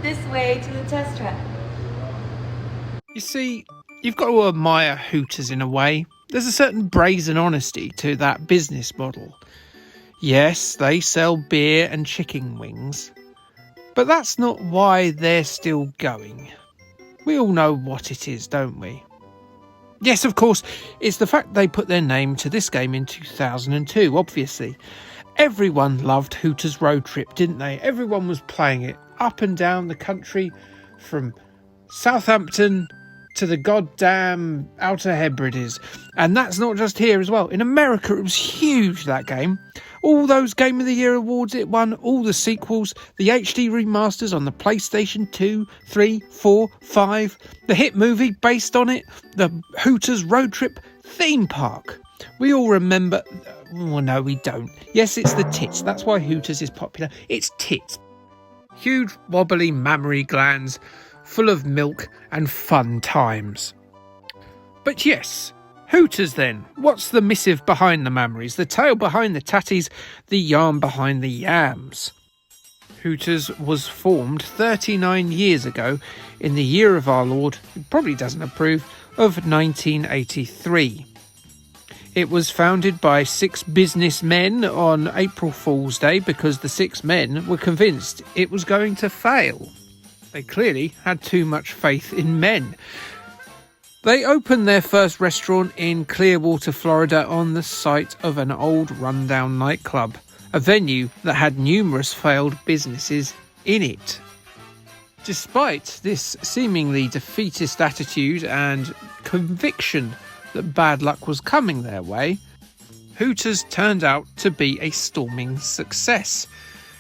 This way to the test track. You see, you've got to admire Hooters in a way. There's a certain brazen honesty to that business model. Yes, they sell beer and chicken wings, but that's not why they're still going. We all know what it is, don't we? Yes, of course, it's the fact they put their name to this game in 2002, obviously. Everyone loved Hooters Road Trip, didn't they? Everyone was playing it up and down the country, from Southampton to the goddamn Outer Hebrides. And that's not just here as well. In America, it was huge, that game. All those Game of the Year awards it won, all the sequels, the HD remasters on the PlayStation 2, 3, 4, 5, the hit movie based on it, the Hooters Road Trip theme park. We all remember... Well, no, we don't. Yes, it's the tits. That's why Hooters is popular. It's tits. Huge, wobbly mammary glands, full of milk and fun times. But yes, Hooters then. What's the missive behind the mammaries, the tale behind the tatties, the yarn behind the yams? Hooters was formed 39 years ago in the year of our Lord, who probably doesn't approve, of 1983. It was founded by 6 businessmen on April Fool's Day because the 6 men were convinced it was going to fail. They clearly had too much faith in men. They opened their first restaurant in Clearwater, Florida, on the site of an old rundown nightclub, a venue that had numerous failed businesses in it. Despite this seemingly defeatist attitude and conviction that bad luck was coming their way, Hooters turned out to be a storming success.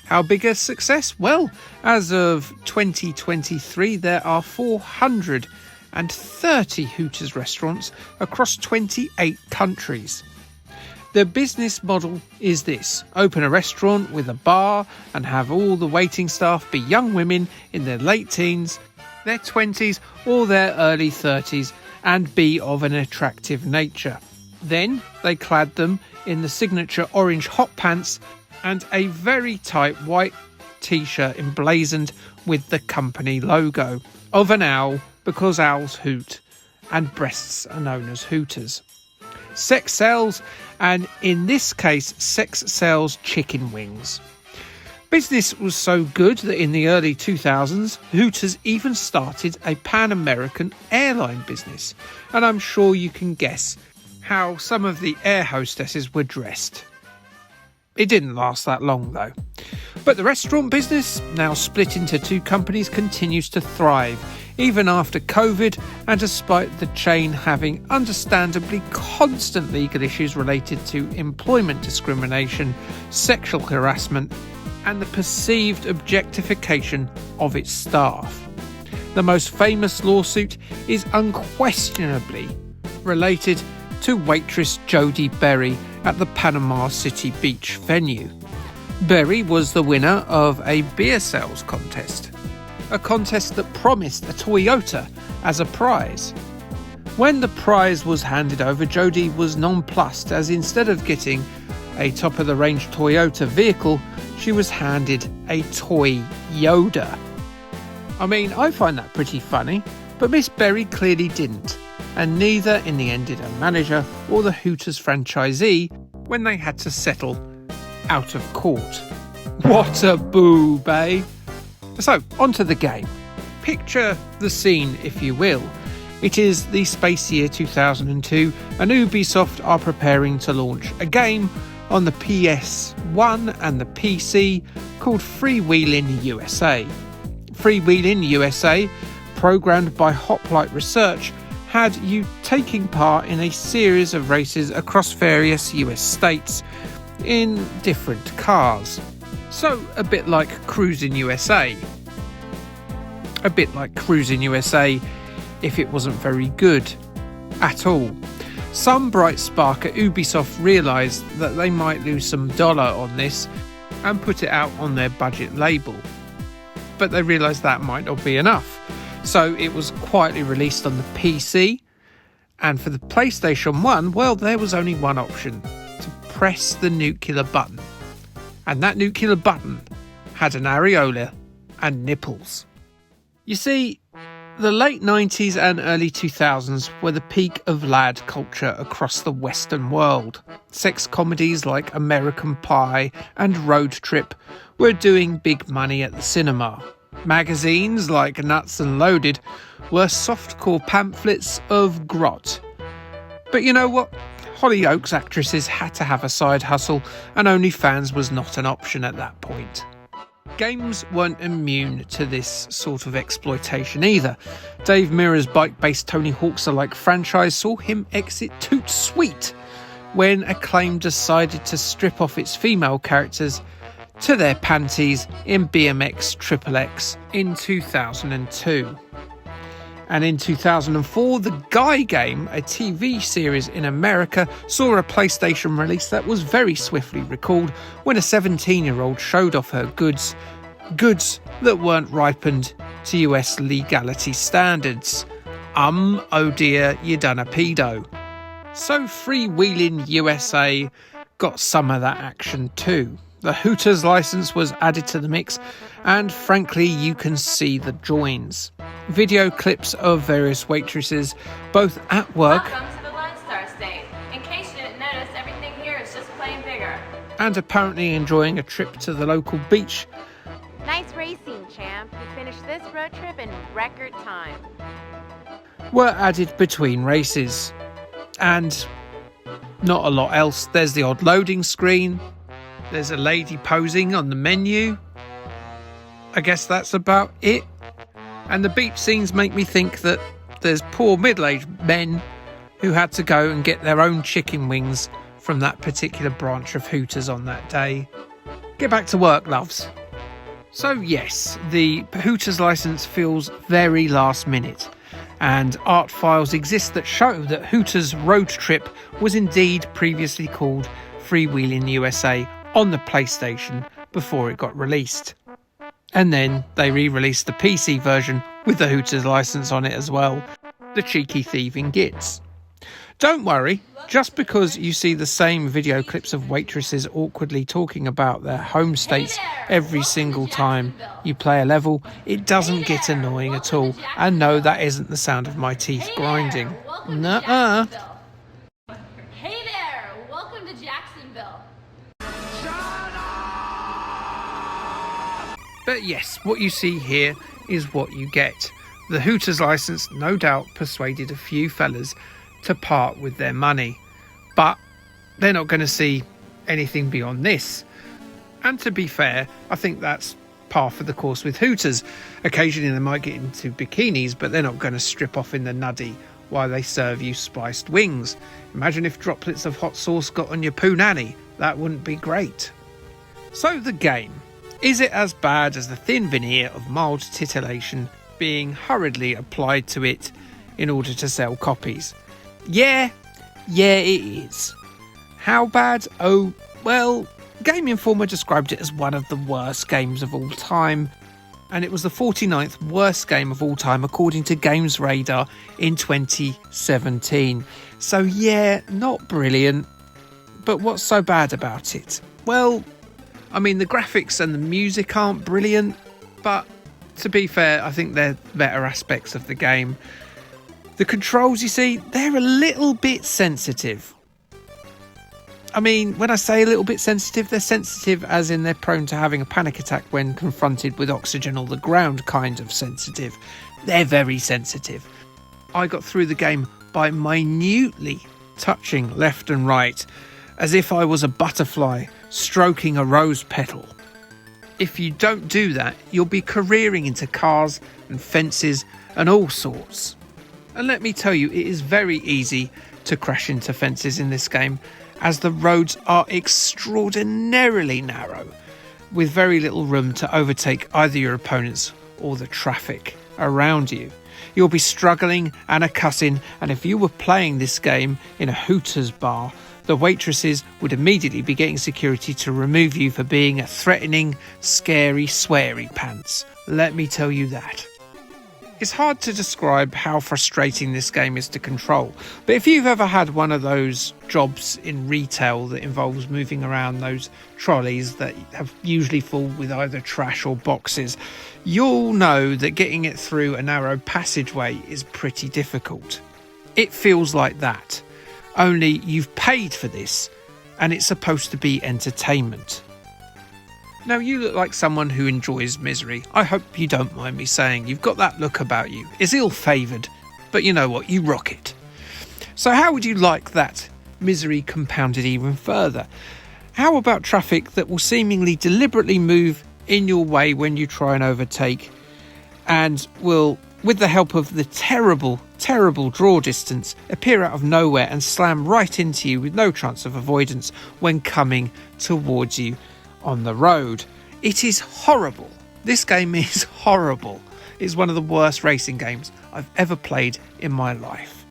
How big a success? Well, as of 2023, there are 430 Hooters restaurants across 28 countries. The business model is this: open a restaurant with a bar and have all the waiting staff be young women in their late teens, their 20s or their early 30s, and be of an attractive nature. Then they clad them in the signature orange hot pants and a very tight white t-shirt emblazoned with the company logo of an owl, because owls hoot and breasts are known as Hooters. Sex sells, and in this case, sex sells chicken wings. Business was so good that in the early 2000s, Hooters even started a Pan-American airline business, and I'm sure you can guess how some of the air hostesses were dressed. It didn't last that long though. But the restaurant business, now split into 2 companies, continues to thrive, even after COVID, and despite the chain having understandably constant legal issues related to employment discrimination, sexual harassment, and the perceived objectification of its staff. The most famous lawsuit is unquestionably related to waitress Jodie Berry at the Panama City Beach venue. Berry was the winner of a beer sales contest, a contest that promised a Toyota as a prize. When the prize was handed over, Jodie was nonplussed, as instead of getting a top-of-the-range Toyota vehicle, she was handed a toy Yoda. I mean, I find that pretty funny, but Miss Berry clearly didn't, and neither in the end did her manager or the Hooters franchisee when they had to settle out of court. What a boob, eh? So, onto the game. Picture the scene, if you will. It is the space year 2002, and Ubisoft are preparing to launch a game on the PS1 and the PC called Freewheelin' USA. Freewheelin' USA, programmed by Hoplite Research, had you taking part in a series of races across various US states in different cars. So a bit like Cruising USA. A bit like Cruising USA if it wasn't very good at all. Some bright spark at Ubisoft realised that they might lose some dollar on this and put it out on their budget label. But they realised that might not be enough. So it was quietly released on the PC, and for the PlayStation 1, well, there was only one option: to press the nuclear button. And that nuclear button had an areola and nipples. You see, the late 90s and early 2000s were the peak of lad culture across the Western world. Sex comedies like American Pie and Road Trip were doing big money at the cinema. Magazines like Nuts and Loaded were softcore pamphlets of grot. But you know what? Hollyoaks actresses had to have a side hustle, and OnlyFans was not an option at that point. Games weren't immune to this sort of exploitation either. Dave Mirra's bike-based Tony Hawk's-alike franchise saw him exit Toot Sweet when Acclaim decided to strip off its female characters to their panties in BMX XXX in 2002. And in 2004, The Guy Game, a TV series in America, saw a PlayStation release that was very swiftly recalled when a 17-year-old showed off her goods that weren't ripened to US legality standards. Oh dear, you done a pedo. So Freewheeling USA got some of that action too. The Hooters license was added to the mix, and frankly, you can see the joins. Video clips of various waitresses, both at work. Welcome to the Lone Star State. In case you didn't notice, everything here is just plain bigger. And apparently enjoying a trip to the local beach. Nice racing, champ. You finished this road trip in record time. Were added between races. And not a lot else. There's the odd loading screen. There's a lady posing on the menu. I guess that's about it. And the beach scenes make me think that there's poor middle-aged men who had to go and get their own chicken wings from that particular branch of Hooters on that day. Get back to work, loves. So yes, the Hooters license feels very last minute, and art files exist that show that Hooters Road Trip was indeed previously called Freewheeling USA on the PlayStation before it got released. And then they re-released the PC version with the Hooters license on it as well. The cheeky thieving gits. Don't worry, just because you see the same video clips of waitresses awkwardly talking about their home states every single time you play a level, it doesn't get annoying at all. And no, that isn't the sound of my teeth grinding. Nuh-uh. Hey there! Welcome to Jacksonville. But yes, what you see here is what you get. The Hooters license no doubt persuaded a few fellas to part with their money, but they're not going to see anything beyond this. And to be fair, I think that's par for the course with Hooters. Occasionally they might get into bikinis, but they're not going to strip off in the nuddy while they serve you spiced wings. Imagine if droplets of hot sauce got on your punani. That wouldn't be great. So the game. Is it as bad as the thin veneer of mild titillation being hurriedly applied to it in order to sell copies? Yeah, it is. How bad? Oh, well, Game Informer described it as one of the worst games of all time, and it was the 49th worst game of all time according to Games Radar in 2017. So yeah, not brilliant, but what's so bad about it? Well, I mean, the graphics and the music aren't brilliant, but to be fair, I think they're better aspects of the game. The controls, you see, they're a little bit sensitive. I mean, when I say a little bit sensitive, they're sensitive as in they're prone to having a panic attack when confronted with oxygen or the ground kind of sensitive. They're very sensitive. I got through the game by minutely touching left and right, as if I was a butterfly stroking a rose petal. If you don't do that, you'll be careering into cars and fences and all sorts. And let me tell you, it is very easy to crash into fences in this game, as the roads are extraordinarily narrow, with very little room to overtake either your opponents or the traffic around you. You'll be struggling and a cussing, and if you were playing this game in a Hooters bar, the waitresses would immediately be getting security to remove you for being a threatening, scary, sweary pants. Let me tell you that. It's hard to describe how frustrating this game is to control, but if you've ever had one of those jobs in retail that involves moving around those trolleys that have usually full with either trash or boxes, you'll know that getting it through a narrow passageway is pretty difficult. It feels like that, only you've paid for this and it's supposed to be entertainment. Now, you look like someone who enjoys misery. I hope you don't mind me saying. You've got that look about you. It's ill-favoured, but you know what? You rock it. So how would you like that misery compounded even further? How about traffic that will seemingly deliberately move in your way when you try and overtake and will, with the help of the terrible draw distance, appear out of nowhere and slam right into you with no chance of avoidance when coming towards you on the road? It is horrible. This game is horrible. It's one of the worst racing games I've ever played in my life.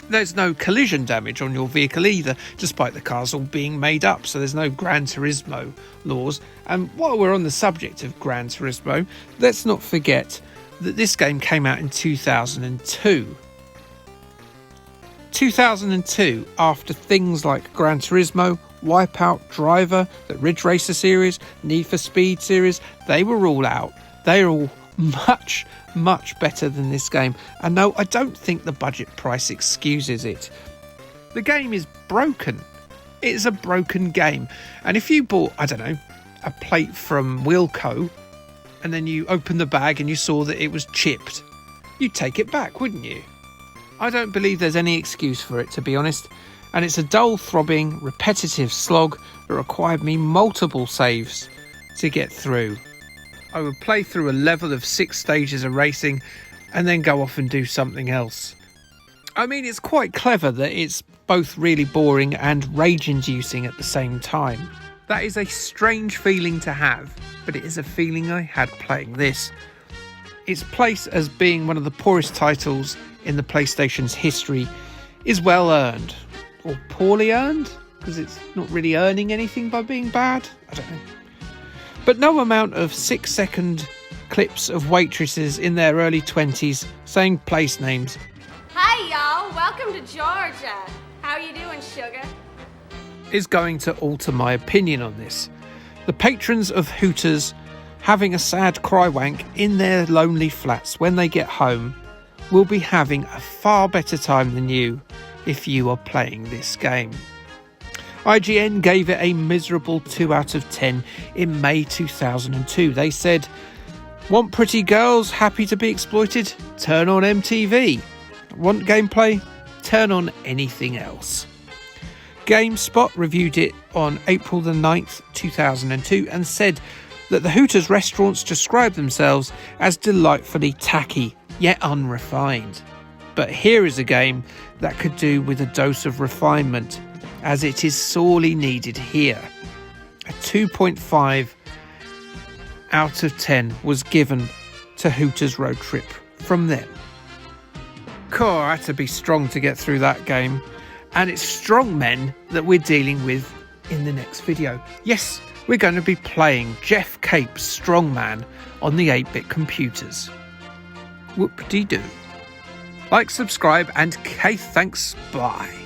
There's no collision damage on your vehicle either, despite the cars all being made up, so there's no Gran Turismo laws. And while we're on the subject of Gran Turismo, let's not forget that this game came out in 2002. 2002, after things like Gran Turismo, Wipeout, Driver, the Ridge Racer series, Need for Speed series, they were all out. They are all much better than this game. And no, I don't think the budget price excuses it. The game is broken. It is a broken game. And if you bought, I don't know, a plate from Wilco, and then you opened the bag and you saw that it was chipped, you'd take it back, wouldn't you? I don't believe there's any excuse for it, to be honest. And it's a dull, throbbing, repetitive slog that required me multiple saves to get through. I would play through a level of 6 stages of racing and then go off and do something else. I mean, it's quite clever that it's both really boring and rage-inducing at the same time. That is a strange feeling to have, but it is a feeling I had playing this. Its place as being one of the poorest titles in the PlayStation's history is well earned. Or poorly earned, because it's not really earning anything by being bad. I don't know. But no amount of 6-second clips of waitresses in their early 20s saying place names. Hi, y'all. Welcome to Georgia. How you doing, sugar? Is going to alter my opinion on this. The patrons of Hooters having a sad cry wank in their lonely flats when they get home will be having a far better time than you if you are playing this game. IGN gave it a miserable 2 out of 10 in May 2002. They said, "Want pretty girls happy to be exploited? Turn on MTV. Want gameplay? Turn on anything else." GameSpot reviewed it on April the 9th, 2002 and said that the Hooters restaurants describe themselves as delightfully tacky yet unrefined. But here is a game that could do with a dose of refinement, as it is sorely needed here. A 2.5 out of 10 was given to Hooters Road Trip from them. Cool, I had to be strong to get through that game. And it's strong men that we're dealing with in the next video. Yes, we're going to be playing Jeff Cape's Strongman on the 8-bit computers. Whoop-de-doo. Like, subscribe, and thanks, bye.